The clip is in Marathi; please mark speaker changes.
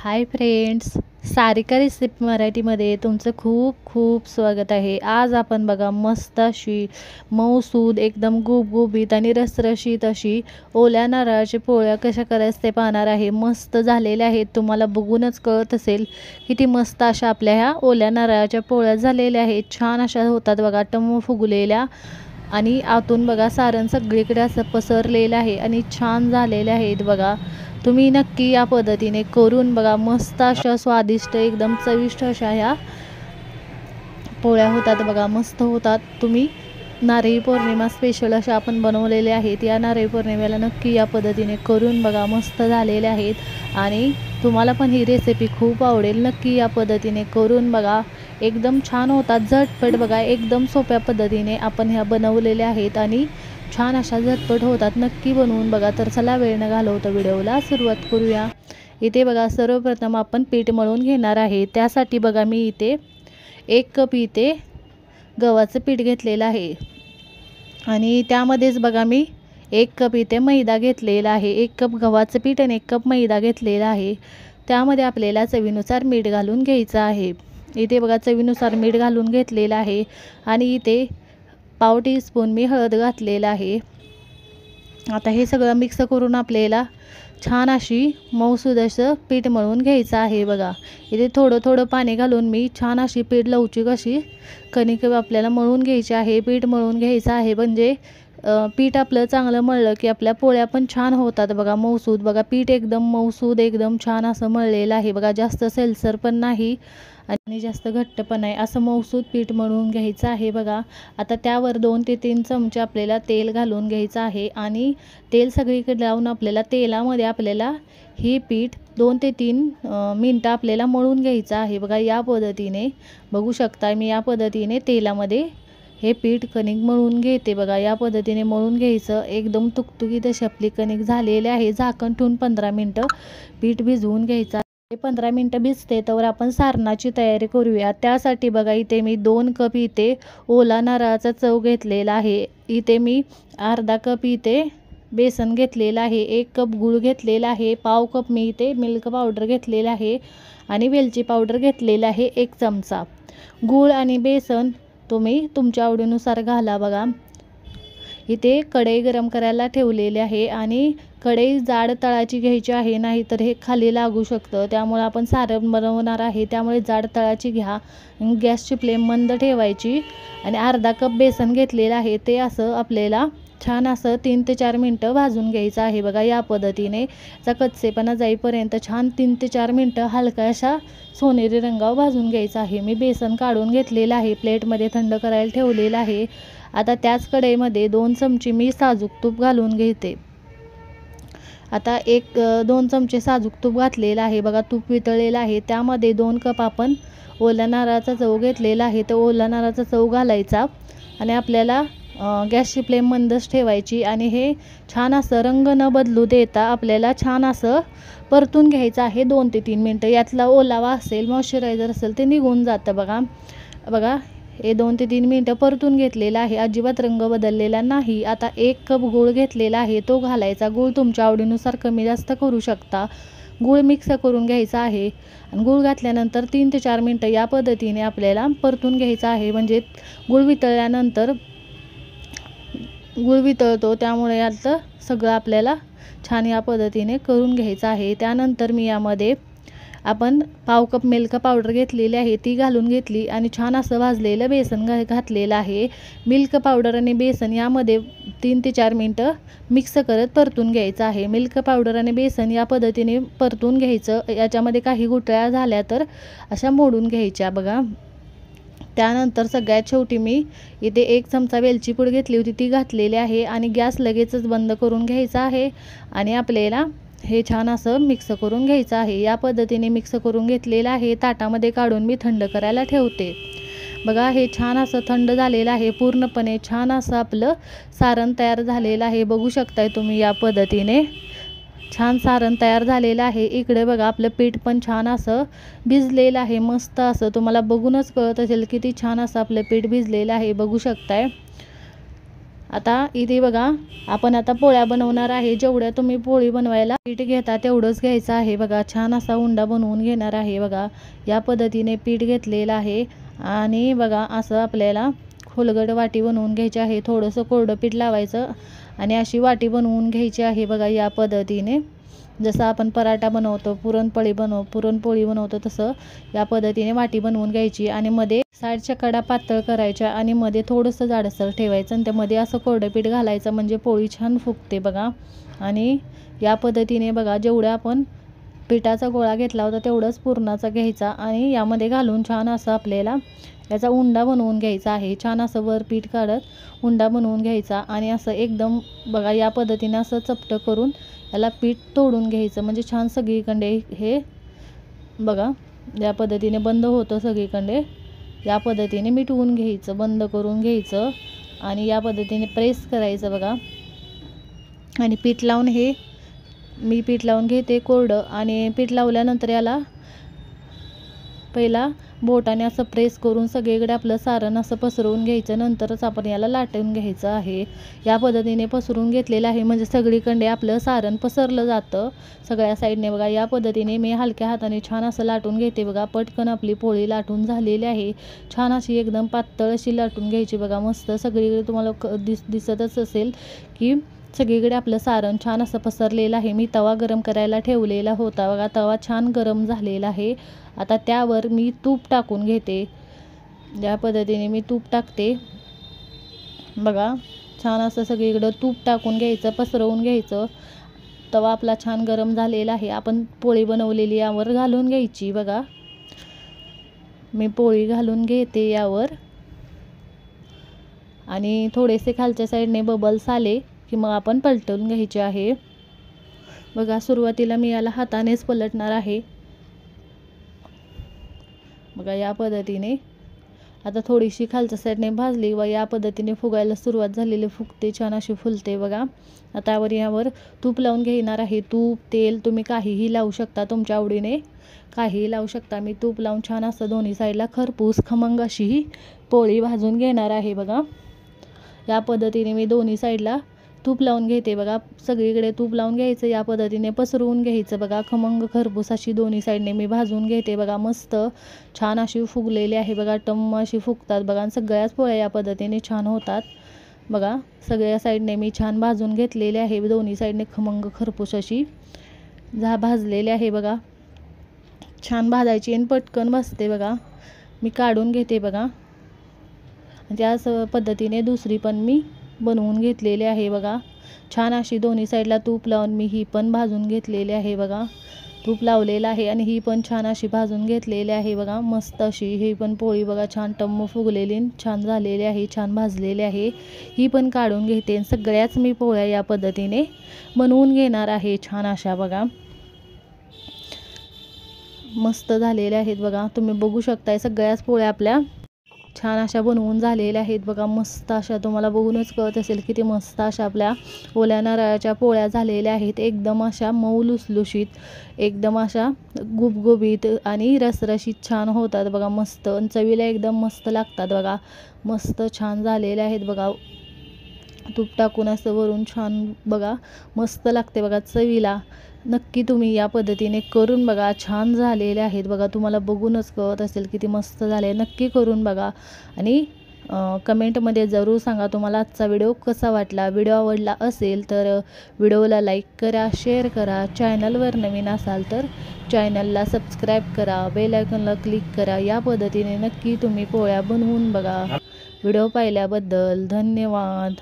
Speaker 1: हाय फ्रेंड्स, सारिका रेसिपी मराठीमध्ये तुमचं खूप खूप स्वागत आहे। आज आपण बघा मस्त अशी मऊसूद एकदम गुबगुबीत आणि रसरशीत अशी ओल्या नारळाची पोळ्या कशा करायचं ते पाहणार आहे। मस्त झालेल्या आहेत, तुम्हाला बघूनच कळत असेल किती मस्त अशा आपल्या ह्या ओल्या नारळाच्या पोळ्या झालेल्या आहेत। छान अशा होतात बघा, टम्म फुगलेल्या आणि आतून बघा सारण सगळीकडे असं पसरलेलं आहे आणि छान झालेले आहेत बघा। तुम्ही नक्की या पद्धतीने करून बघा, मस्त अशा स्वादिष्ट एकदम चविष्ट अशा ह्या पोळ्या होतात बघा, मस्त होतात। तुम्ही नारळी पौर्णिमा स्पेशल अशा आपण बनवलेले आहेत, या नारळी पौर्णिमेला नक्की या पद्धतीने करून बघा, मस्त झालेले आहेत आणि तुम्हाला पण ही रेसिपी खूप आवडेल। नक्की या पद्धतीने करून बघा, एकदम छान होतात, झटपट बघा, एकदम सोप्या पद्धतीने आपण ह्या बनवलेल्या आहेत आणि छान अशा झटपट होतात। नक्की बनवून बघा। तर चला वेळ न घालवता व्हिडिओला सुरुवात करूया। इथे बघा सर्वप्रथम आपण पीठ मळून घेणार आहे। त्यासाठी बघा मी इथे 1 कप इथे गव्हाचं पीठ घेतलेलं आहे आणि त्यामध्येच बघा मी 1 कप इथे मैदा घेतलेला आहे। 1 कप गव्हाचं पीठ आणि 1 कप मैदा घेतलेला आहे। त्यामध्ये आपल्याला चवीनुसार मीठ घालून घ्यायचं आहे। इथे बघा चवीनुसार मीठ घालून घेतलेलं आहे आणि इथे पाव टीस्पून मी हळद घातलेला आहे। आता हे सगळं मिक्स करून आपल्याला छान अशी मऊसूद असं पीठ मळून घ्यायचं आहे बघा। इथे थोडं थोडं पाणी घालून मी छान अशी पीठ लवचिक अशी कणिक आपल्याला मळून घ्यायची आहे। पीठ मळून घ्यायचं आहे म्हणजे पीठ आपलं चांगलं मळलं की आपल्या पोळ्या पण छान होतात बघा, मऊसूद बघा। पीठ एकदम मऊसूद एकदम छान असं मळलेलं आहे बघा, जास्त सैलसर पण नाही आणि जास्त घट्ट पण नाही, असं मऊसूद पीठ मळून घ्यायचं आहे बघा। आता त्यावर 2 ते 3 चमचे आपल्याला तेल घालून घ्यायचं आहे आणि तेल सगळीकडे लावून आपल्याला तेलामध्ये आपल्याला हे पीठ 2 ते 3 मिनटं आपल्याला मळून घ्यायचं आहे बघा। या पद्धतीने बघू शकता मी या पद्धतीने तेलामध्ये हे पीठ कणिक मळून घेते बघा। या पद्धतीने मळून घ्यायचं, एकदम तुकतुकीत अशी आपली कणिक झालेली आहे। झाकण ठेवून 15 मिनटं पीठ भिजवून घ्यायचं। 15 मिनटं भिजते तर आपण सारणाची तयारी करूया। त्यासाठी बघा इथे मी 2 कप इथे ओला नारळाचा चव घेतलेला आहे। इथे मी अर्धा कप इथे बेसन घेतलेलं आहे, 1 कप गूळ घेतलेला आहे, पाव कप मी इथे मिल्क पावडर घेतलेला आहे आणि वेलची पावडर घेतलेला आहे 1 चमचा। गूळ आणि बेसन तुम्ही तुमच्या आवडीनुसार घाला बघा। इथे कढई गरम करायला ठेवलेली आहे आणि कढई जाड तळाची घ्यायची आहे, नाहीतर हे खाली लागू शकतं। त्यामुळे आपण सारण बनवणार आहे, त्यामुळे जाड तळाची घ्या। गॅसची फ्लेम मंद ठेवायची आणि अर्धा कप बेसन घेतलेलं आहे, ते असं आपल्याला छान असं 3 ते 4 मिनटं भाजून घ्यायचं आहे बघा। या पद्धतीने चा कच्चेपणा जाईपर्यंत छान 3 ते 4 मिनटं हलका अशा सोनेरी रंगावर भाजून घ्यायचं आहे। मी बेसन काढून घेतलेलं आहे, प्लेटमध्ये थंड करायला ठेवलेलं आहे। आता त्याच कढईमध्ये 2 चमचे मी साजूक तूप घालून घेते। आता 2 चमचे साजूक तूप घातलेलं आहे बघा, तूप वितळलेलं आहे। त्यामध्ये 2 कप आपण ओल्या नारळाचा चव घेतलेला आहे, तर ओल्या नारळाचा चव घालायचा आणि आपल्याला गॅसची फ्लेम मंदच ठेवायची आणि हे छान असं रंग न बदलू देता आपल्याला छान असं परतून घ्यायचं आहे 2 ते 3 मिनटं। यातला ओलावा असेल, मॉइश्चरायझर असेल ते निघून जातं बघा। बघा हे 2 ते 3 मिनटं परतून घेतलेला आहे, अजिबात रंग बदललेला नाही। आता 1 कप गूळ घेतलेला आहे, तो घालायचा। गूळ तुमच्या आवडीनुसार कमी जास्त करू शकता। गूळ मिक्स करून घ्यायचा आहे आणि गूळ घातल्यानंतर 3 ते 4 मिनटं या पद्धतीने आपल्याला परतून घ्यायचं आहे, म्हणजे गूळ वितळल्यानंतर गूळ वितळतो, त्यामुळे यातलं सगळं आपल्याला छान या पद्धतीने करून घ्यायचं आहे। त्यानंतर मी यामध्ये आपण पाव कप मिल्क पावडर घेतलेली आहे, ती घालून घेतली आणि छान असं भाजलेलं बेसन घातलेलं आहे। मिल्क पावडर आणि बेसन यामध्ये 3 ते 4 मिनटं मिक्स करत परतून घ्यायचं आहे। मिल्क पावडर आणि बेसन या पद्धतीने परतून घ्यायचं। याच्यामध्ये काही गुठळ्या झाल्या तर अशा मोडून घ्यायच्या बघा। त्यानंतर सगळ्यात शेवटी मी इथे 1 चमचा वेलची पूड घेतली होती, ती घातलेली आहे आणि गॅस लगेचच बंद करून घ्यायचा आहे आणि आपल्याला हे छान असं मिक्स करून घ्यायचं आहे। या पद्धतीने मिक्स करून घेतलेलं आहे। ताटामध्ये काढून मी थंड करायला ठेवते बघा। हे छान असं थंड झालेलं आहे, पूर्णपणे छान असं आपलं सारण तयार झालेलं आहे। बघू शकताय तुम्ही या पद्धतीने छान सारण तयार झालेलं आहे। इकडे बघा आपलं पीठ पण छान असं भिजलेलं आहे, मस्त असं तुम्हाला बघूनच कळत असेल किती छान असं आपलं पीठ भिजलेलं आहे, बघू शकताय। आता इथे बघा आपण आता पोळ्या बनवणार आहे. जेवढ्या तुम्ही पोळी बनवायला पीठ घेता तेवढंच घ्यायचं आहे बघा. छान असा उंडा बनवून घेणार आहे बघा. या पद्धतीने पीठ घेतलेलं आहे आणि बघा असं आपल्याला खोलगट वाटी बनवून घ्यायची आहे. थोडंसं कोरडं पीठ लावायचं आणि अशी वाटी बनवून घ्यायची आहे बघा. या पद्धतीने जसं आपण पराठा बनवतो, पुरणपोळी बनवतो तसं या पद्धतीने वाटी बनवून घ्यायची आणि मध्ये साईडच्या कडा पातळ करायच्या आणि मध्ये थोडंसं जाडसर ठेवायचं आणि त्यामध्ये असं कोरडं पीठ घालायचं म्हणजे पोळी छान फुगते बघा. आणि या पद्धतीने बघा जेवढ्या आपण पिठाचा गोळा घेतला होता तेवढंच पुरणाचा घ्यायचा आणि यामध्ये घालून छान असं आपल्याला याचा उंडा बनवून घ्यायचा आहे. छान असं वर पीठ काढत उंडा बनवून घ्यायचा आणि असं एकदम बघा या पद्धतीने असं चपटं करून याला पीठ तोडून घ्यायचं म्हणजे छान सगळीकडे हे बघा या पद्धतीने बंद होतं सगळीकडे. या पद्धतीने मिटवून घ्यायचं, बंद करून घ्यायचं आणि या पद्धतीने प्रेस करायचं बघा. आणि पीठ लावून मी पीठ लावून घेते कोरडं आणि पीठ लावल्यानंतर याला पहिला बोटाने असं प्रेस करून सगळीकडे आपलं सारण असं पसरवून घ्यायचं. नंतरच आपण याला लाटून घ्यायचं आहे. या पद्धतीने पसरून घेतलेलं आहे म्हणजे सगळीकडे आपलं सारण पसरलं जातं सगळ्या साईडने बघा. या पद्धतीने मी हलक्या हाताने छान असं लाटून घेते बघा. पटकन आपली पोळी लाटून झालेली आहे. छान अशी एकदम पातळ अशी लाटून घ्यायची बघा. मस्त सगळीकडे तुम्हाला दिसतच असेल की सगळीकडे आपलं सारण छान असं पसरलेलं आहे. मी तवा गरम करायला ठेवलेला होता बघा. तवा छान गरम झालेला आहे. आता त्यावर मी तूप टाकून घेते. या पद्धतीने मी तूप टाकते बघा. छान असं सगळीकडं तूप टाकून घ्यायचं, पसरवून घ्यायचं. तवा आपला छान गरम झालेला आहे. आपण पोळी बनवलेली यावर घालून घ्यायची बघा. मी पोळी घालून घेते यावर आणि थोडेसे खालच्या साईडने बबल्स आले की मग आपण पलटवून घ्यायचे आहे बघा. सुरुवातीला मी याला हातानेच पलटणार आहे बघा. या पद्धतीने आता थोडीशी खालच्या साईडने भाजली व या पद्धतीने फुगायला सुरुवात झालेली, फुगते छान अशी फुलते बघा. आता यावर तूप लावून घेणार आहे. तूप, तेल तुम्ही काहीही लावू शकता, तुमच्या आवडीने काहीही लावू शकता. मी तूप लावून छान असं दोन्ही साईडला खरपूस खमंग अशी ही पोळी भाजून घेणार आहे बघा. या पद्धतीने मी दोन्ही साईडला तूप लावून घेते बघा. सगळीकडे तूप लावून घ्यायचं, या पद्धतीने पसरवून घ्यायचं बघा. खमंग खरपूस अशी दोन्ही साईडने मी भाजून घेते बघा. मस्त छान अशी फुगलेली आहे बघा. टम्म अशी फुगतात बघा. आणि सगळ्याच पोळ्या या पद्धतीने छान होतात बघा. सगळ्या साईडने मी छान भाजून घेतलेले आहे. दोन्ही साईडने खमंग खरपूस अशी भाजलेली आहे बघा. छान भाजायची आणि पटकन भाजते बघा. मी काढून घेते बघा. त्याच पद्धतीने दुसरी पण मी बनवून घेतलेली आहे बघा. छान अशी दोन्ही साईडला तूप लावून मी ही पण भाजून घेतलेली आहे बघा. तूप लावलेलं आहे आणि ही पण छान अशी भाजून घेतलेली आहे बघा. मस्त अशी ही पण पोळी बघा. छान टम्म फुगलेली छान झालेली आहे, छान भाजलेली आहे. ही पण काढून घेते. सगळ्याच मी पोळ्या या पद्धतीने बनवून घेणार आहे छान अशा बघा. मस्त झालेल्या आहेत बघा. तुम्ही बघू शकताय सगळ्याच पोळ्या आपल्या छान अशा बनवून झालेल्या आहेत बघा. मस्त अशा तुम्हाला बघूनच कळत असेल किती मस्त अशा आपल्या ओल्या नारळाच्या पोळ्या झालेल्या आहेत. एकदम अशा मऊ लुसलुशीत, एकदम अशा गुबगुबीत आणि रसरशीत छान होतात बघा. मस्त चवीला एकदम मस्त लागतात बघा. मस्त छान झालेल्या आहेत बघा. तूप टाकून असं वरून छान बघा मस्त लागते बघा चवीला. नक्की तुम्ही या पद्धतीने करून बघा. छान झालेले आहेत बघा. तुम्हाला बघूनच कळत असेल किती मस्त झाले. नक्की करून बघा आणि कमेंटमध्ये जरूर सांगा तुम्हाला आजचा व्हिडिओ कसा वाटला. व्हिडिओ आवडला असेल तर व्हिडिओला लाईक करा, शेअर करा. चॅनलवर नवीन असाल तर चॅनलला सबस्क्राईब करा, बेल आयकॉनला क्लिक करा. या पद्धतीने नक्की तुम्ही पोळ्या बनवून बघा. व्हिडिओ पाहिल्याबद्दल धन्यवाद.